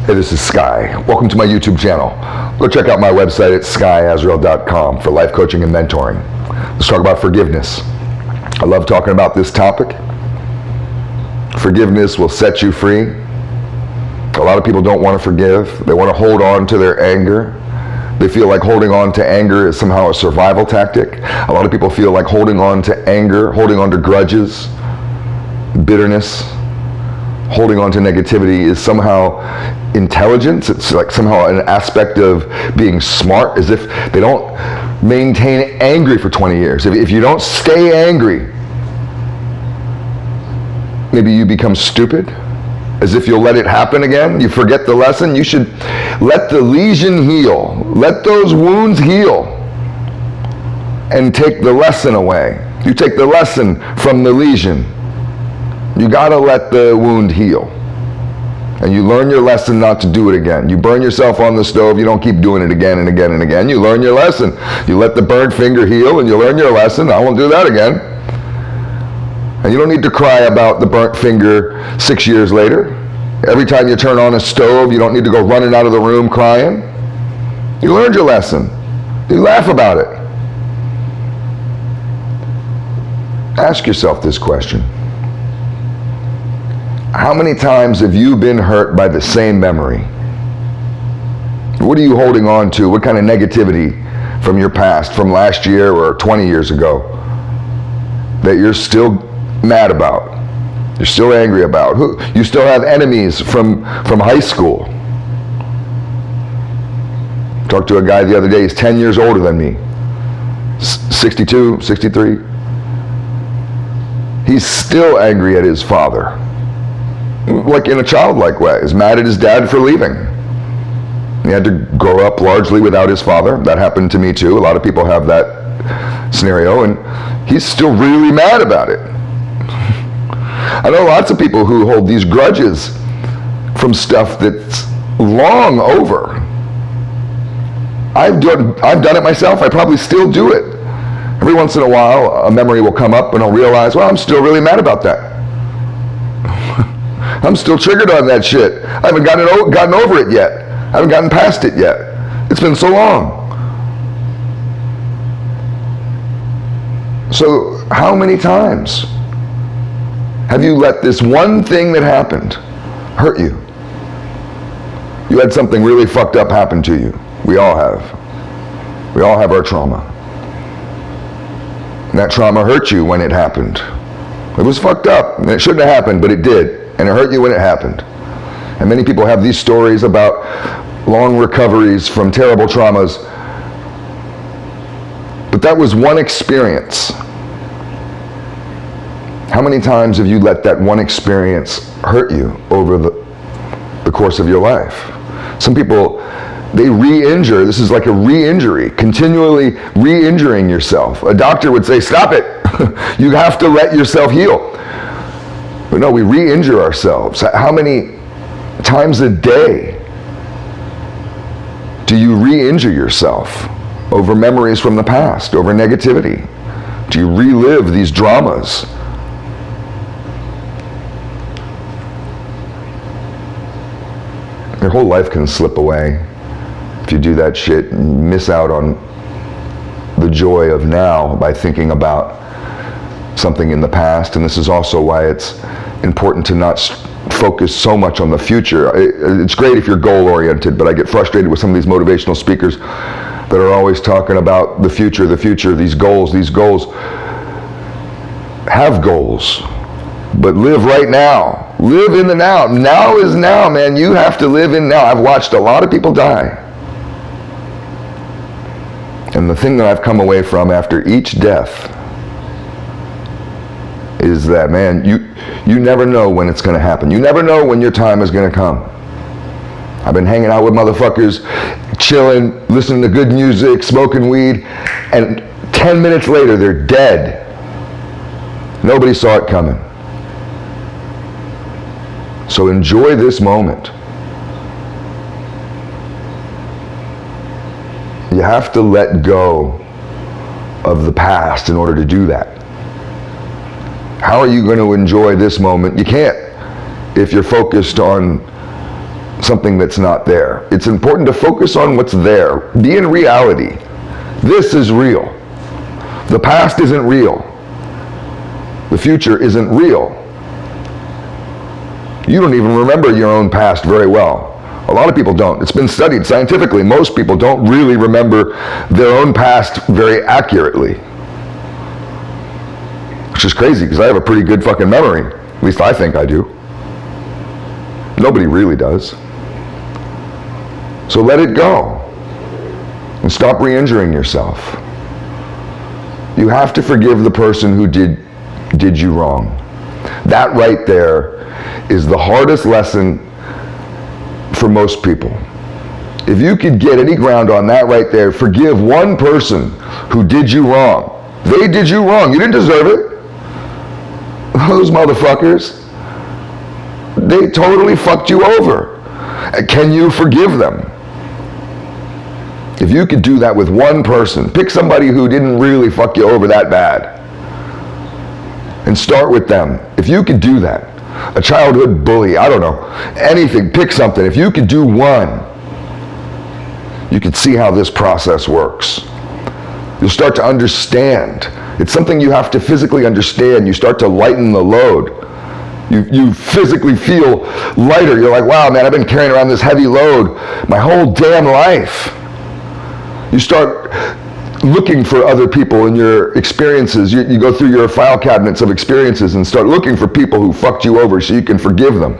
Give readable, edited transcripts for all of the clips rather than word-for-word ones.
Hey, this is Sky. Welcome to my YouTube channel. Go check out my website at skysworld.com for life coaching and mentoring. Let's talk about forgiveness. I love talking about this topic. Forgiveness will set you free. A lot of people don't want to forgive. They want to hold on to their anger. They feel like holding on to anger is somehow a survival tactic. A lot of people feel like holding on to anger, holding on to grudges, bitterness, holding on to negativity is somehow intelligence. It's like somehow an aspect of being smart, as if they don't maintain angry for 20 years. If you don't stay angry, maybe you become stupid, as if you'll let it happen again. You forget the lesson. You should let the lesion heal. Let those wounds heal and take the lesson away. You take the lesson from the lesion. You gotta let the wound heal. And you learn your lesson not to do it again. You burn yourself on the stove, you don't keep doing it again and again and again. You learn your lesson. You let the burnt finger heal and you learn your lesson. I won't do that again. And you don't need to cry about the burnt finger 6 years later. Every time you turn on a stove, you don't need to go running out of the room crying. You learned your lesson. You laugh about it. Ask yourself this question. How many times have you been hurt by the same memory? What are you holding on to? What kind of negativity from your past, from last year or 20 years ago, that you're still mad about? You're still angry about? You still have enemies from high school. Talked to a guy the other day, he's 10 years older than me. 62, 63. He's still angry at his father. Like in a childlike way. He's mad at his dad for leaving. He had to grow up largely without his father. That happened to me too. A lot of people have that scenario, and he's still really mad about it. I know lots of people who hold these grudges from stuff that's long over. I've done it myself. I probably still do it. Every once in a while, a memory will come up and I'll realize, well, I'm still really mad about that. I'm still triggered on that shit. I haven't gotten over it yet. I haven't gotten past it yet. It's been so long. So how many times have you let this one thing that happened hurt you? You had something really fucked up happen to you. We all have. We all have our trauma. And that trauma hurt you when it happened. It was fucked up, and it shouldn't have happened, but it did. And it hurt you when it happened. And many people have these stories about long recoveries from terrible traumas. But that was one experience. How many times have you let that one experience hurt you over the course of your life? Some people, they re-injure. This is like a re-injury, continually re-injuring yourself. A doctor would say, stop it. You have to let yourself heal. But no, we re-injure ourselves. How many times a day do you re-injure yourself over memories from the past, over negativity? Do you relive these dramas? Your whole life can slip away if you do that shit and miss out on the joy of now by thinking about something in the past. And this is also why it's important to not focus so much on the future. It's great if you're goal-oriented, but I get frustrated with some of these motivational speakers that are always talking about the future, these goals. Have goals, but live right now. Live in the now. Now is now, man. You have to live in now. I've watched a lot of people die. And the thing that I've come away from after each death is that, man, you never know when it's going to happen. You never know when your time is going to come. I've been hanging out with motherfuckers, chilling, listening to good music, smoking weed, and 10 minutes later, they're dead. Nobody saw it coming. So enjoy this moment. You have to let go of the past in order to do that. How are you going to enjoy this moment? You can't if you're focused on something that's not there. It's important to focus on what's there. Be in reality. This is real. The past isn't real. The future isn't real. You don't even remember your own past very well. A lot of people don't. It's been studied scientifically. Most people don't really remember their own past very accurately. Which is crazy, because I have a pretty good fucking memory. At least I think I do. Nobody really does. So let it go. And stop re-injuring yourself. You have to forgive the person who did you wrong. That right there is the hardest lesson for most people. If you could get any ground on that right there, forgive one person who did you wrong. They did you wrong. You didn't deserve it. Those motherfuckers, they totally fucked you over. Can you forgive them? If you could do that with one person, pick somebody who didn't really fuck you over that bad and start with them. If you could do that, a childhood bully, I don't know, anything, pick something. If you could do one, you could see how this process works. You'll start to understand. It's something you have to physically understand. You start to lighten the load. You physically feel lighter. You're like, wow, man, I've been carrying around this heavy load my whole damn life. You start looking for other people in your experiences. You go through your file cabinets of experiences and start looking for people who fucked you over so you can forgive them.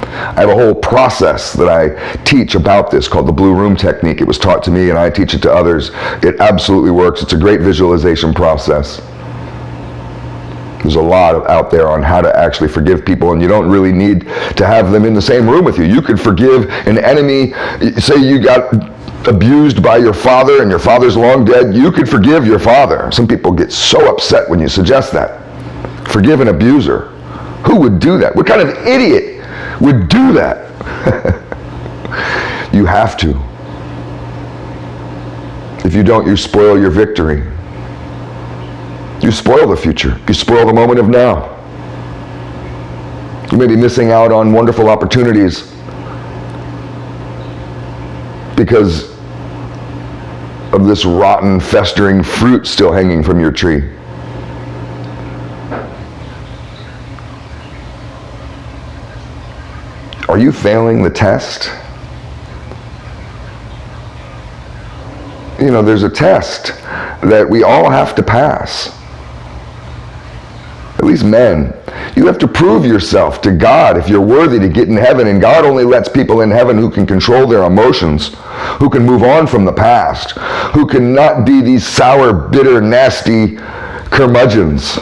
I have a whole process that I teach about this called the Blue Room Technique. It was taught to me and I teach it to others. It absolutely works. It's a great visualization process. There's a lot out there on how to actually forgive people, and you don't really need to have them in the same room with you. You could forgive an enemy. Say you got abused by your father and your father's long dead. You could forgive your father. Some people get so upset when you suggest that. Forgive an abuser. Who would do that? What kind of idiot would do that? You have to. If you don't, you spoil your victory. You spoil the future. You spoil the moment of now. You may be missing out on wonderful opportunities because of this rotten, festering fruit still hanging from your tree. Are you failing the test? You know, there's a test that we all have to pass. At least men. You have to prove yourself to God if you're worthy to get in heaven, and God only lets people in heaven who can control their emotions, who can move on from the past, who can not be these sour, bitter, nasty curmudgeons.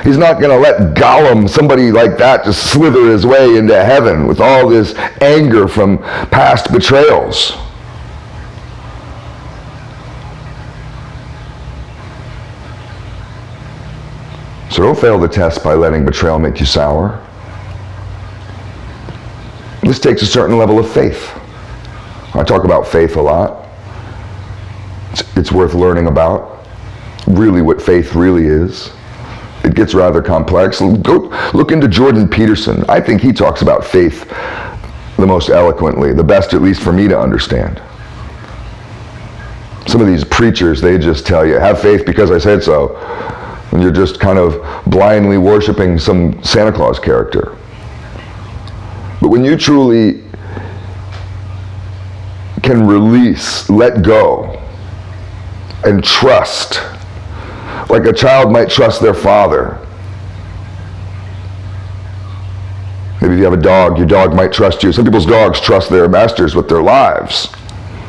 He's not going to let Gollum, somebody like that, just slither his way into heaven with all this anger from past betrayals. So don't fail the test by letting betrayal make you sour. This takes a certain level of faith. I talk about faith a lot. It's worth learning about really what faith really is. It gets rather complex. Go look into Jordan Peterson. I think he talks about faith the most eloquently, the best at least for me to understand. Some of these preachers, they just tell you, have faith because I said so. And you're just kind of blindly worshiping some Santa Claus character. But when you truly can release, let go, and trust, like a child might trust their father. Maybe if you have a dog, your dog might trust you. Some people's dogs trust their masters with their lives.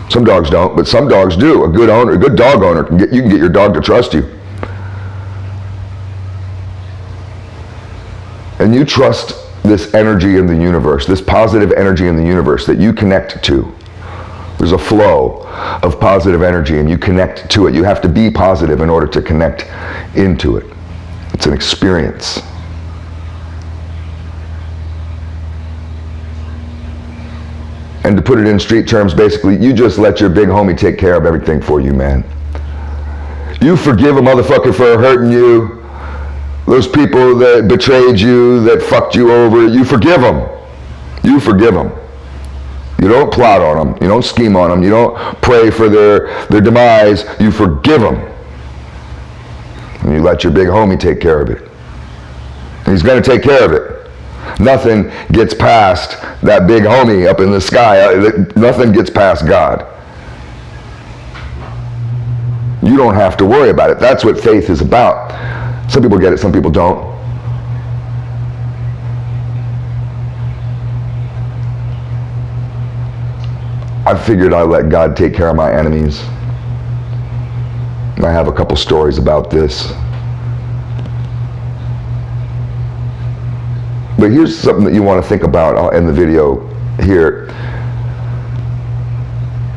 Some dogs don't, but some dogs do. A good owner, a good dog owner, you can get your dog to trust you. And you trust this energy in the universe, this positive energy in the universe that you connect to. There's a flow of positive energy and you connect to it. You have to be positive in order to connect into it. It's an experience. And to put it in street terms, basically, you just let your big homie take care of everything for you, man. You forgive a motherfucker for hurting you. Those people that betrayed you, that fucked you over, you forgive them. You forgive them. You don't plot on them. You don't scheme on them. You don't pray for their demise. You forgive them. And you let your big homie take care of it. And he's going to take care of it. Nothing gets past that big homie up in the sky. Nothing gets past God. You don't have to worry about it. That's what faith is about. Some people get it, some people don't. I figured I'd let God take care of my enemies. I have a couple stories about this. But here's something that you want to think about. I'll end the video here.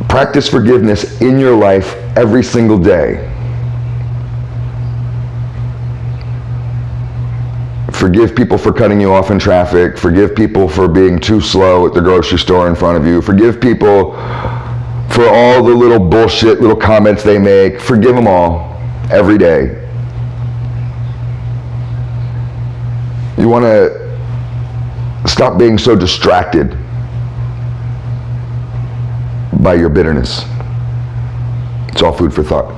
Practice forgiveness in your life every single day. Forgive people for cutting you off in traffic. Forgive people for being too slow at the grocery store in front of you. Forgive people for all the little bullshit, little comments they make. Forgive them all every day. You want to stop being so distracted by your bitterness. It's all food for thought.